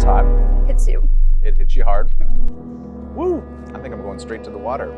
hot? Hits you. It hits you hard. Woo! I think I'm going straight to the water.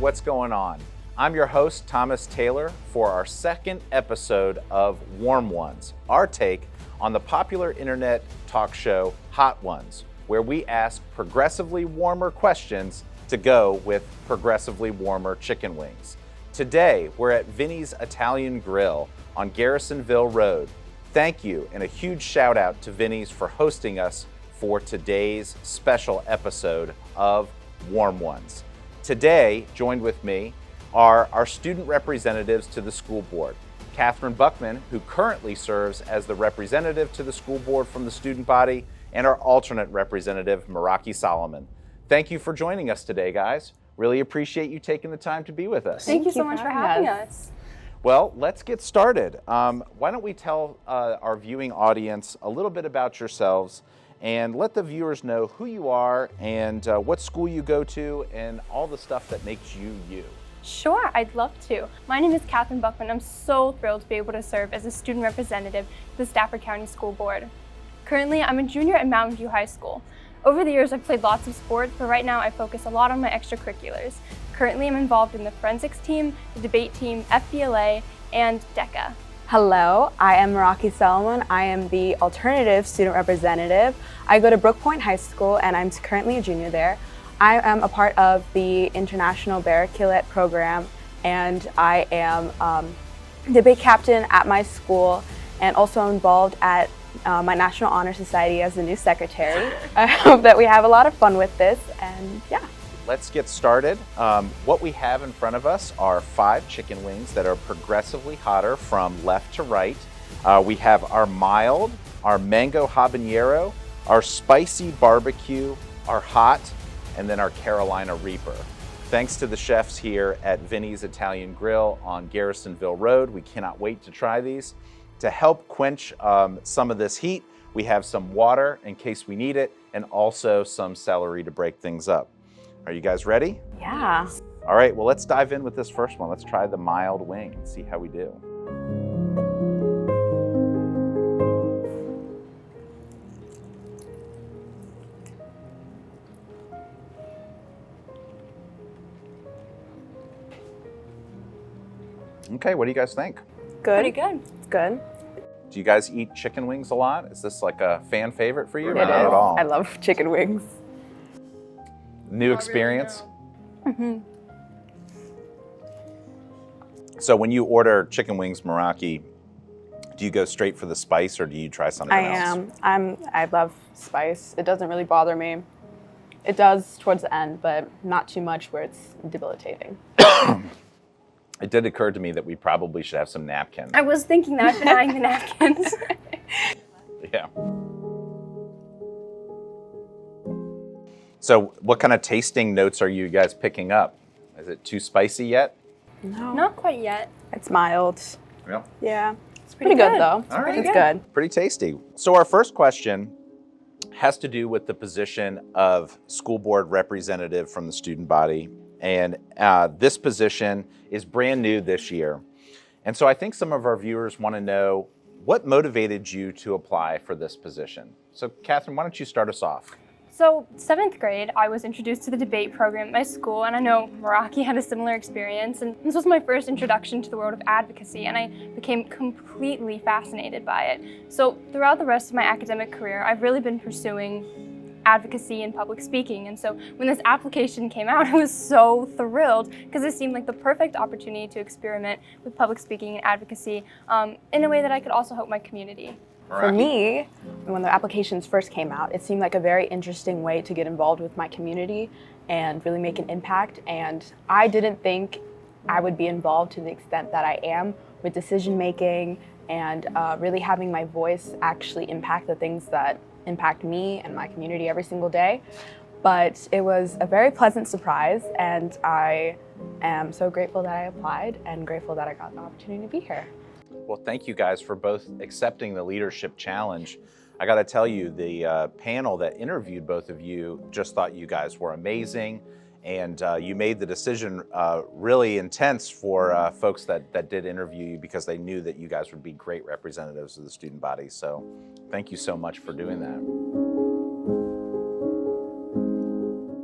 What's going on? I'm your host, Thomas Taylor, for our second episode of Warm Ones, our take on the popular internet talk show Hot Ones, where we ask progressively warmer questions to go with progressively warmer chicken wings. Today, we're at Vinny's Italian Grill on Garrisonville Road. Thank you, and a huge shout out to Vinny's for hosting us for today's special episode of Warm Ones. Today, joined with me are our student representatives to the school board. Katherine Buckman, who currently serves as the representative to the school board from the student body, and our alternate representative, Maraki Solomon. Thank you for joining us today, guys. Really appreciate you taking the time to be with us. Thank you so much for having us. Well, let's get started. Why don't we tell our viewing audience a little bit about yourselves and let the viewers know who you are and what school you go to and all the stuff that makes you you. Sure, I'd love to. My name is Katherine Buckman. I'm so thrilled to be able to serve as a student representative to the Stafford County School Board. Currently, I'm a junior at Mountain View High School. Over the years, I've played lots of sports, but right now I focus a lot on my extracurriculars. Currently, I'm involved in the forensics team, the debate team, FBLA, and DECA. Hello, I am Maraki Solomon. I am the alternative student representative. I go to Brook Point High School and I'm currently a junior there. I am a part of the International Barraculet program and I am debate captain at my school and also involved at my National Honor Society as the new secretary. I hope that we have a lot of fun with this and yeah. Let's get started. What we have in front of us are 5 chicken wings that are progressively hotter from left to right. We have our mild, our mango habanero, our spicy barbecue, our hot, and then our Carolina Reaper. Thanks to the chefs here at Vinny's Italian Grill on Garrisonville Road. We cannot wait to try these. To help quench some of this heat, we have some water in case we need it, and also some celery to break things up. Are you guys ready? Yeah. All right, well, let's dive in with this first one. Let's try the mild wing and see how we do. Okay, what do you guys think? Good. Pretty good. It's good. Do you guys eat chicken wings a lot? Is this like a fan favorite for you? It Not is. at all. I love chicken wings. New experience? So when you order chicken wings, Maraki, do you go straight for the spice or do you try something else? I love spice. It doesn't really bother me. It does towards the end, but not too much where it's debilitating. It did occur to me that we probably should have some napkins. I was thinking that, denying the napkins. Yeah. So what kind of tasting notes are you guys picking up? Is it too spicy yet? No. Not quite yet. It's mild. Yeah. Yeah. It's pretty good though. All right. It's good. Pretty tasty. So our first question has to do with the position of school board representative from the student body. And this position is brand new this year. And so I think some of our viewers want to know what motivated you to apply for this position. So Katherine, why don't you start us off? So 7th grade, I was introduced to the debate program at my school, and I know Maraki had a similar experience, and this was my first introduction to the world of advocacy, and I became completely fascinated by it. So throughout the rest of my academic career, I've really been pursuing advocacy and public speaking, and so when this application came out, I was so thrilled because it seemed like the perfect opportunity to experiment with public speaking and advocacy in a way that I could also help my community. For me, when the applications first came out, it seemed like a very interesting way to get involved with my community and really make an impact. And I didn't think I would be involved to the extent that I am with decision making and really having my voice actually impact the things that impact me and my community every single day. but it was a very pleasant surprise, and I am so grateful that I applied and grateful that I got the opportunity to be here. Well, thank you guys for both accepting the leadership challenge. I got to tell you, the panel that interviewed both of you just thought you guys were amazing, and you made the decision really intense for folks that did interview you because they knew that you guys would be great representatives of the student body. So thank you so much for doing that.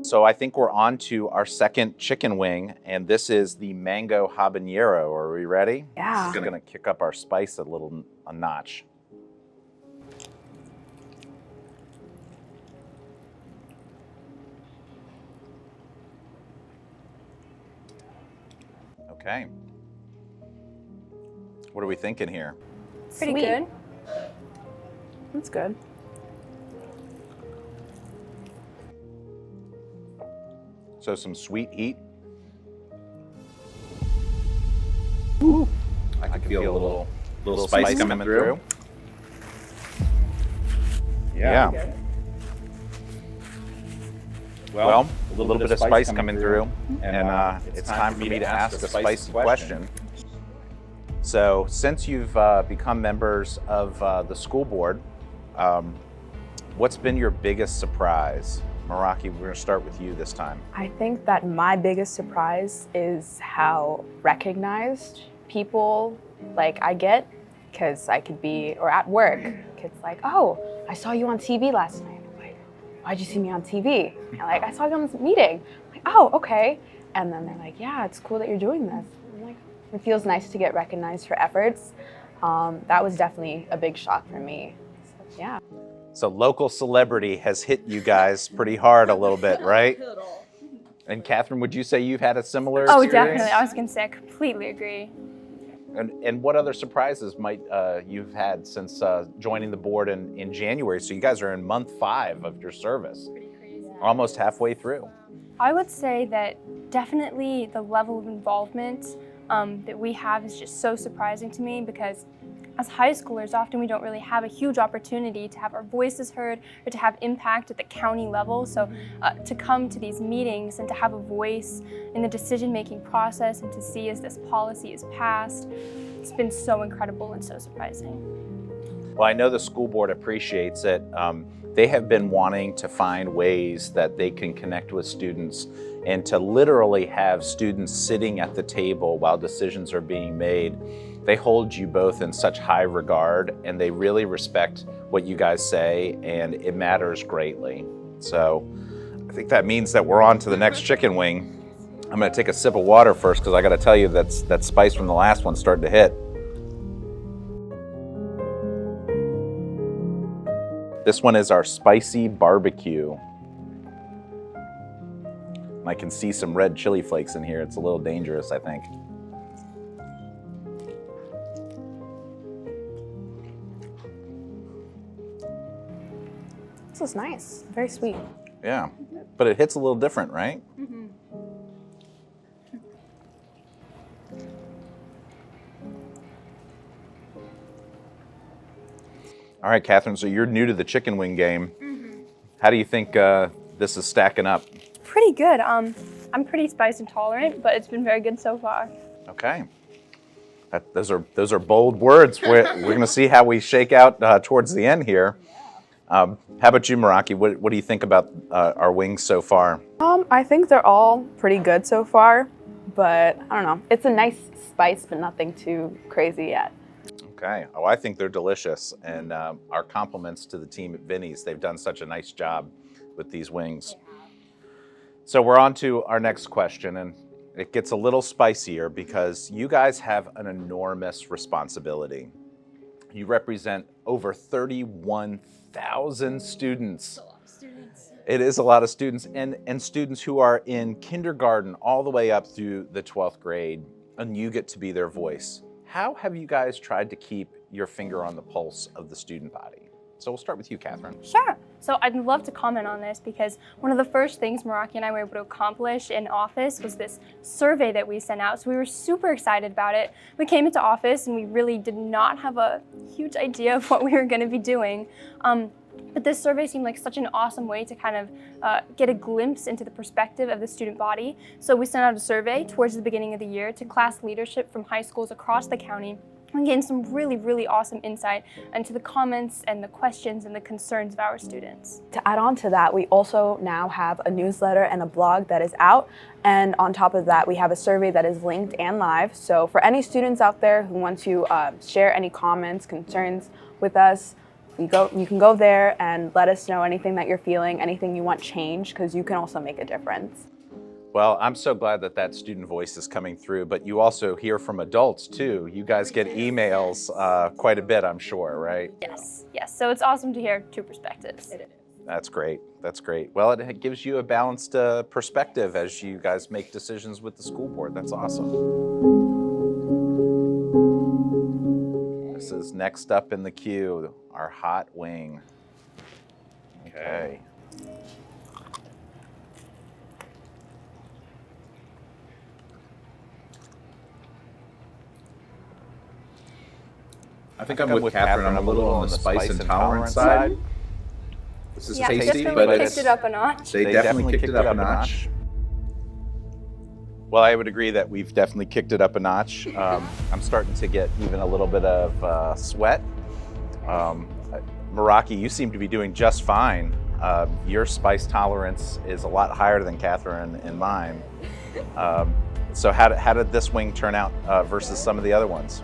So I think we're on to our second chicken wing, and this is the mango habanero. Are we ready? Yeah. This is going to kick up our spice a notch. Okay. What are we thinking here? Pretty Sweet. good. That's good. So some sweet heat. Ooh. I can feel a little spice coming through. Yeah. Well, a little bit of spice coming through, and it's time for me to ask a spicy question. So, since you've become members of the school board, what's been your biggest surprise? Maraki, we're going to start with you this time. I think that my biggest surprise is how recognized people I get, because I could be, or at work, kids like, oh, I saw you on TV last night. I'm like, why'd you see me on TV? And I saw you on this meeting. I'm like, oh, okay. And then they're like, yeah, it's cool that you're doing this. I'm like, it feels nice to get recognized for efforts. That was definitely a big shock for me. So, yeah. So local celebrity has hit you guys pretty hard a little bit, right? And Catherine, would you say you've had a similar experience? Oh, definitely. I was going to say, I completely agree. And what other surprises might you've had since joining the board in January? So you guys are in month 5 of your service. Pretty crazy. Almost halfway through. I would say that definitely the level of involvement that we have is just so surprising to me, because as high schoolers, often we don't really have a huge opportunity to have our voices heard or to have impact at the county level. So to come to these meetings and to have a voice in the decision-making process and to see as this policy is passed, it's been so incredible and so surprising. Well, I know the school board appreciates it. They have been wanting to find ways that they can connect with students and to literally have students sitting at the table while decisions are being made. They hold you both in such high regard, and they really respect what you guys say, and it matters greatly. So I think that means that we're on to the next chicken wing. I'm going to take a sip of water first, because I got to tell you that spice from the last one started to hit. This one is our spicy barbecue. I can see some red chili flakes in here. It's a little dangerous, I think. This is nice. Very sweet. Yeah, but it hits a little different, right? Mm-hmm. All right, Catherine, so you're new to the chicken wing game. Mm-hmm. How do you think this is stacking up? Pretty good. I'm pretty spice intolerant, but it's been very good so far. Okay. Those are bold words. We're going to see how we shake out towards the end here. How about you, Maraki? What do you think about our wings so far? I think they're all pretty good so far, but I don't know. It's a nice spice, but nothing too crazy yet. Okay. Oh, I think they're delicious, and our compliments to the team at Vinnie's. They've done such a nice job with these wings. So we're on to our next question, and it gets a little spicier because you guys have an enormous responsibility. You represent over 31,000 students. That's a lot of students. It is a lot of students, and students who are in kindergarten all the way up through the 12th grade, and you get to be their voice. How have you guys tried to keep your finger on the pulse of the student body? So we'll start with you, Catherine. Sure. So I'd love to comment on this, because one of the first things Maraki and I were able to accomplish in office was this survey that we sent out. So we were super excited about it. We came into office and we really did not have a huge idea of what we were going to be doing. But this survey seemed like such an awesome way to kind of get a glimpse into the perspective of the student body. So we sent out a survey towards the beginning of the year to class leadership from high schools across the county and gained some really awesome insight into the comments and the questions and the concerns of our students. To add on to that, we also now have a newsletter and a blog that is out. And on top of that, we have a survey that is linked and live. So for any students out there who want to share any comments, concerns with us, you can go there and let us know anything that you're feeling, anything you want changed, because you can also make a difference. Well, I'm so glad that that student voice is coming through, but you also hear from adults too. You guys get emails quite a bit, I'm sure, right? Yes. So it's awesome to hear two perspectives. It is. That's great. Well, it gives you a balanced perspective as you guys make decisions with the school board. That's awesome. This is next up in the queue, our hot wing. Okay. I think I'm with Catherine. I'm a little on the spice intolerance side. This is tasty, but picked it up a notch. They definitely kicked it up a notch. Well, I would agree that we've definitely kicked it up a notch. I'm starting to get even a little bit of sweat. Maraki, you seem to be doing just fine. Your spice tolerance is a lot higher than Catherine and mine. So how did this wing turn out versus some of the other ones?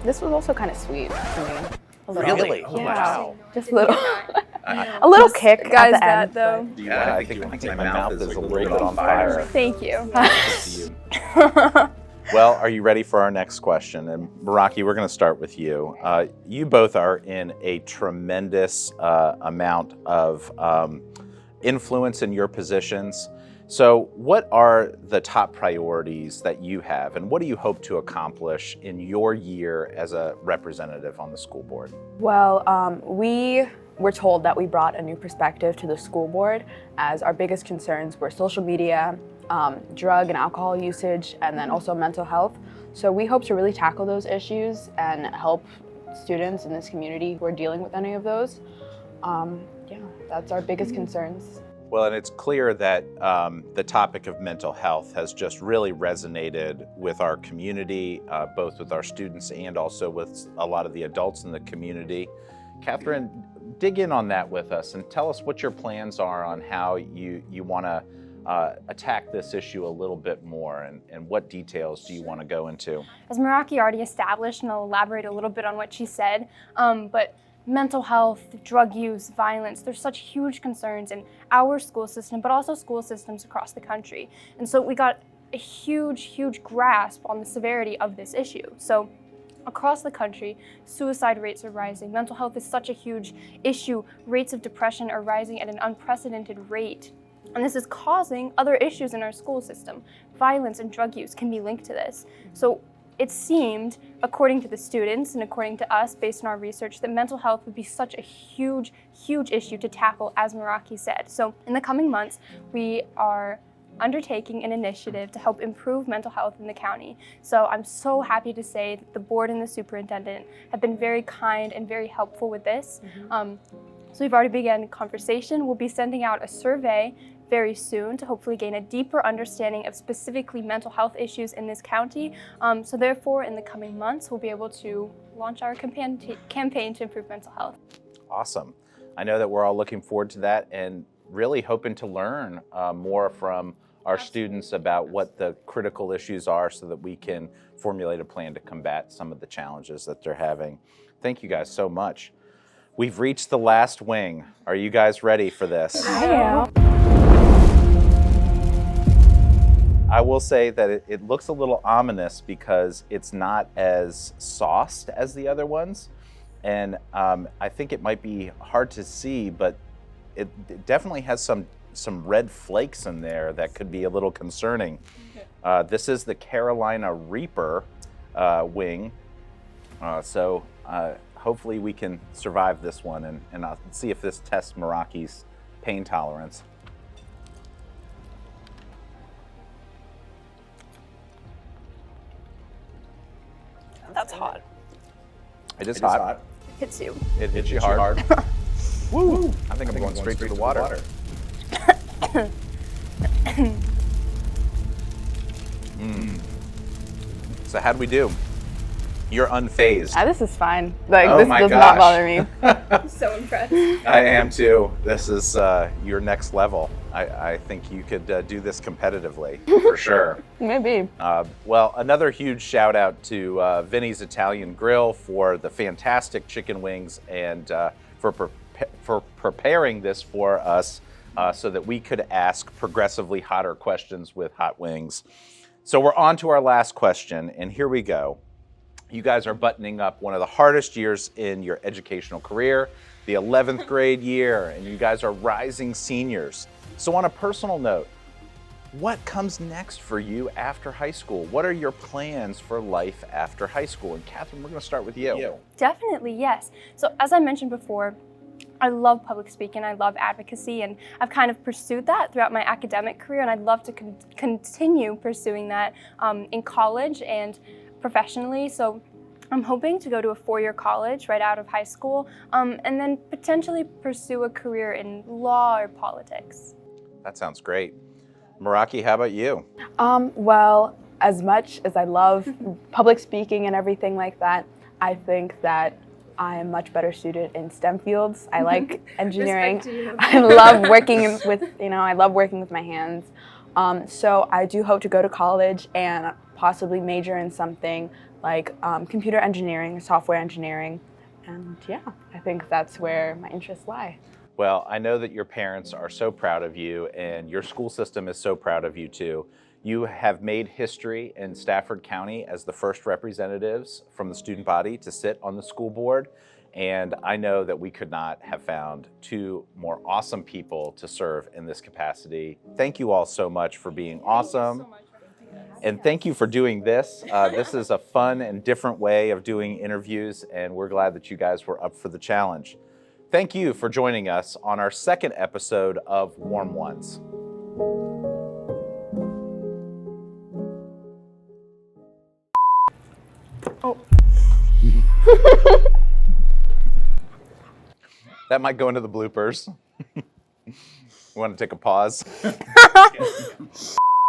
This was also kind of sweet to me. Really? Yeah. Oh, wow. Just a little, a little kick Guys, at the end. that though. Yeah, I think my mouth is a little bit on fire. Thank you. Well, are you ready for our next question? And Maraki, we're going to start with you. You both are in a tremendous amount of influence in your positions. So what are the top priorities that you have, and what do you hope to accomplish in your year as a representative on the school board? Well, we were told that we brought a new perspective to the school board, as our biggest concerns were social media, drug and alcohol usage, and then also mental health. So we hope to really tackle those issues and help students in this community who are dealing with any of those. Yeah, that's our biggest concerns. Well, and it's clear that the topic of mental health has just really resonated with our community, both with our students and also with a lot of the adults in the community. Catherine, dig in on that with us and tell us what your plans are on how you want to attack this issue a little bit more, and what details do you want to go into? As Maraki already established, and I'll elaborate a little bit on what she said, but mental health, drug use, violence, there's such huge concerns in our school system, but also school systems across the country. And so we got a huge grasp on the severity of this issue. So across the country, suicide rates are rising. Mental health is such a huge issue. Rates of depression are rising at an unprecedented rate. And this is causing other issues in our school system. Violence and drug use can be linked to this. So it seemed, according to the students and according to us, based on our research, that mental health would be such a huge issue to tackle, as Maraki said. So in the coming months, we are undertaking an initiative to help improve mental health in the county. So I'm so happy to say that the board and the superintendent have been very kind and very helpful with this. So we've already begun a conversation. We'll be sending out a survey very soon to hopefully gain a deeper understanding of specifically mental health issues in this county. So therefore, in the coming months, we'll be able to launch our campaign to improve mental health. Awesome. I know that we're all looking forward to that and really hoping to learn more from our students about what the critical issues are so that we can formulate a plan to combat some of the challenges that they're having. Thank you guys so much. We've reached the last wing. Are you guys ready for this? I am. I will say that it looks a little ominous because it's not as sauced as the other ones. And I think it might be hard to see, but it definitely has some red flakes in there that could be a little concerning. This is the Carolina Reaper wing. So hopefully we can survive this one, and I'll see if this tests Maraki's pain tolerance. That's hot. It is hot. Hits you. It hits you hard. Woo! I think I'm going straight to the water. So how'd we do? You're unfazed. This is fine. Like, Oh this my does gosh. not bother me. I'm so impressed. I am too. This is your next level. I think you could do this competitively, for sure. Maybe. Well, another huge shout out to Vinny's Italian Grill for the fantastic chicken wings and for preparing this for us so that we could ask progressively hotter questions with hot wings. So we're on to our last question, and here we go. You guys are buttoning up one of the hardest years in your educational career, the 11th grade year, and you guys are rising seniors. So on a personal note, what comes next for you after high school? What are your plans for life after high school? And Katherine, we're going to start with you. Definitely, yes. So as I mentioned before, I love public speaking, I love advocacy, and I've kind of pursued that throughout my academic career, and I'd love to continue pursuing that in college and professionally. So I'm hoping to go to a 4-year college right out of high school, and then potentially pursue a career in law or politics. That sounds great. Maraki, how about you? Well, as much as I love public speaking and everything like that, I think that I am much better suited in STEM fields. I like engineering. Respect to you. I love working I love working with my hands. So I do hope to go to college and possibly major in something like computer engineering or software engineering. And yeah, I think that's where my interests lie. Well, I know that your parents are so proud of you and your school system is so proud of you too. You have made history in Stafford County as the first representatives from the student body to sit on the school board. And I know that we could not have found 2 more awesome people to serve in this capacity. Thank you all so much for being awesome. And thank you for doing this. This is a fun and different way of doing interviews, and we're glad that you guys were up for the challenge. Thank you for joining us on our 2nd episode of Warm Ones. Oh. That might go into the bloopers. You want to take a pause?